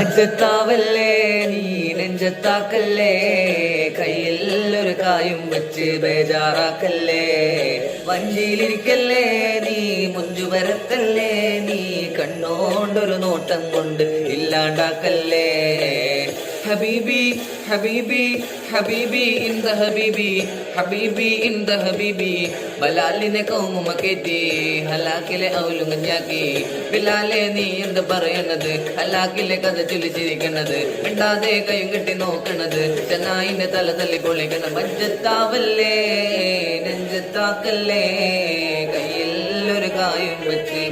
മജ്ജത്താവല്ലേ നീ നെഞ്ചത്താക്കല്ലേ, കയ്യിൽ ഒരു കായും വെച്ച് ബേജാറാക്കല്ലേ. വഞ്ചിയിലിരിക്കല്ലേ നീ മുഞ്ചു വരത്തല്ലേ, നീ കണ്ണോണ്ടൊരു നോട്ടം കൊണ്ട് ഇല്ലാണ്ടാക്കല്ലേ. ഹബീബി ഹബീബി ഹബീബി ഇൻ ദ ഹബീബി, ഹബീബി ഇൻ ദ ഹബീബി. ബലാലിനെ കൗമുമക്കേറ്റി ഹലാക്കിലെ ഔലുങ്ങാക്കി. ബിലാലെ നീ എന്ത് പറയണത്, ഹലാക്കിലെ കഥ ചൊല്ലിച്ചിരിക്കണത്. മിണ്ടാതെ കൈയും കെട്ടി നോക്കണത്, ചെന്നായിന്റെ തല തല്ലി പൊളിക്കണ. മജ്ജത്താവല്ലേ നെഞ്ചത്താക്കല്ലേ, കയ്യിൽ ഒരു കായും വെച്ച്